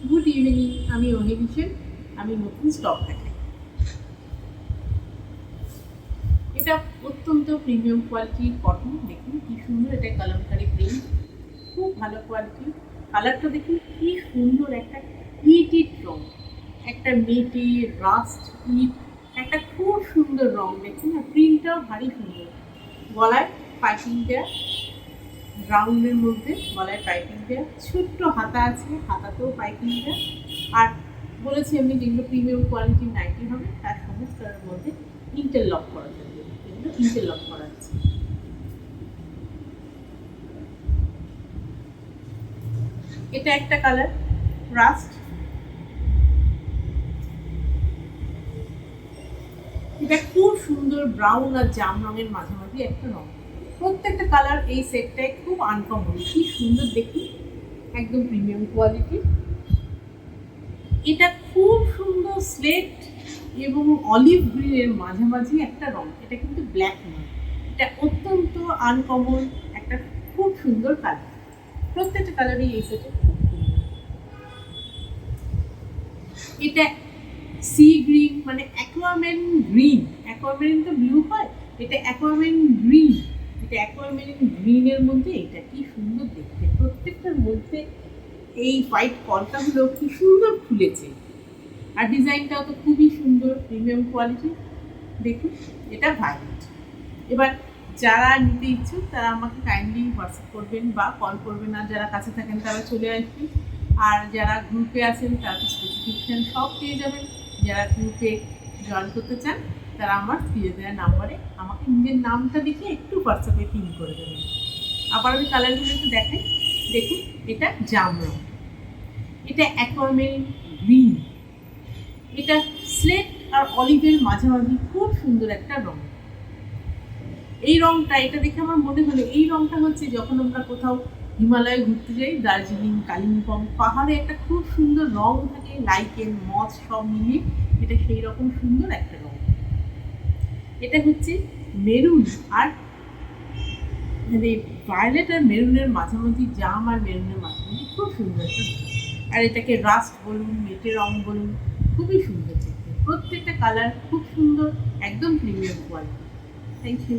Good evening, আমি অনিভিশন। আমি নতুন স্টক দেখাই। এটা অত্যন্ত প্রিমিয়াম কোয়ালিটির কটন। দেখুন কি সুন্দর, এটা কালামকারি প্রিন্ট, খুব ভালো কোয়ালিটি। কালারটা দেখুন কি সুন্দর, একটা ইট রং, একটা মেটে রাস্ট ইট, একটা খুব সুন্দর রং। দেখুন না, প্রিন্টটাও ভারী সুন্দর। গলায় পাইপিং দেওয়া, রাউন্ডের মধ্যে গলায় পাইপিং দেওয়া, ছোট্ট হাতা আছে, হাতাতেও পাইপিং দেওয়া। আর বলেছি আমি যেগুলো প্রিমিয়াম কোয়ালিটির নাইটি হবে তার সমস্যার মধ্যে ইন্টারলক করা যাবে, এগুলো ইন্টারলক করা আছে। এটা একটা কালার রাস্ট, এটা খুব সুন্দর ব্রাউন আর জাম রঙের মাঝামাঝি একটা রং। প্রত্যেকটা কালার এই সেটটায় খুব আনকমন, কি সুন্দর দেখি, একদম প্রিমিয়াম কোয়ালিটি। এটা খুব সুন্দর স্লেট এবং অলিভ গ্রিনের মাঝামাঝি একটা রং। এটা কিন্তু ব্ল্যাক নয়, এটা অত্যন্ত আনকমন একটা খুব সুন্দর কালার। প্রত্যেকটা কালারই এই সেটে খুব সুন্দর। এটা সি গ্রিন, মানে অ্যাকোয়ামেরিন গ্রিন। অ্যাকোয়ামেরিন তো ব্লু হয়, এটা অ্যাকোয়ামেরিন গ্রিন। এটা অ্যাকোয়ামেরিন গ্রিনের মধ্যে এটা কি সুন্দর দেখতে। প্রত্যেকটার মধ্যে এই হোয়াইট কলকাগুলো কি সুন্দর খুলেছে, আর ডিজাইনটাও তো খুবই সুন্দর, প্রিমিয়াম কোয়ালিটি। দেখুন এটা ভায়োলেট। এবার যারা নিতে ইচ্ছুক তারা আমাকে কাইন্ডলি হোয়াটসঅ্যাপ করবেন বা কল করবেন, আর যারা কাছে থাকেন তারা চলে আসবেন। আর যারা গ্রুপে আছেন তারা তো স্পেসিফিকেশান সব পেয়ে যাবেন। যারা গ্রুপে জয়েন করতে চান তারা আমার স্ক্রিনে দেওয়া নাম্বারে আমাকে নিজের নামটা লিখে একটু হোয়াটসঅ্যাপে পিন করে দেবেন। আবার আমি কালারগুলো একটু দেখাই। দেখুন এটা জাম রং, এটা অ্যাকোয়ামেরিন গ্রিন, এটা স্লেট আর অলিভের মাঝামাঝি খুব সুন্দর একটা রং। এই রংটা, এটা দেখে আমার মনে হলো এই রংটা হচ্ছে যখন আমরা কোথাও হিমালয়ে ঘুরতে যাই, দার্জিলিং কালিম্পং পাহাড়ে একটা খুব সুন্দর রং থাকে, লাইকেন মস সব মিলিয়ে এটা সেই রকম সুন্দর একটা রং। এটা হচ্ছে মেরুন আর মানে ভায়োলেট আর মেরুনের মাঝামাঝি, জাম আর মেরুনের মাঝামাঝি খুব সুন্দর একটা রং। আর এটাকে রাস্ট বলুন, মেটে রং বলুন, খুবই সুন্দর দেখতে। প্রত্যেকটা কালার খুব সুন্দর, একদম প্রিমিয়াম কোয়ালিটি। Thank you.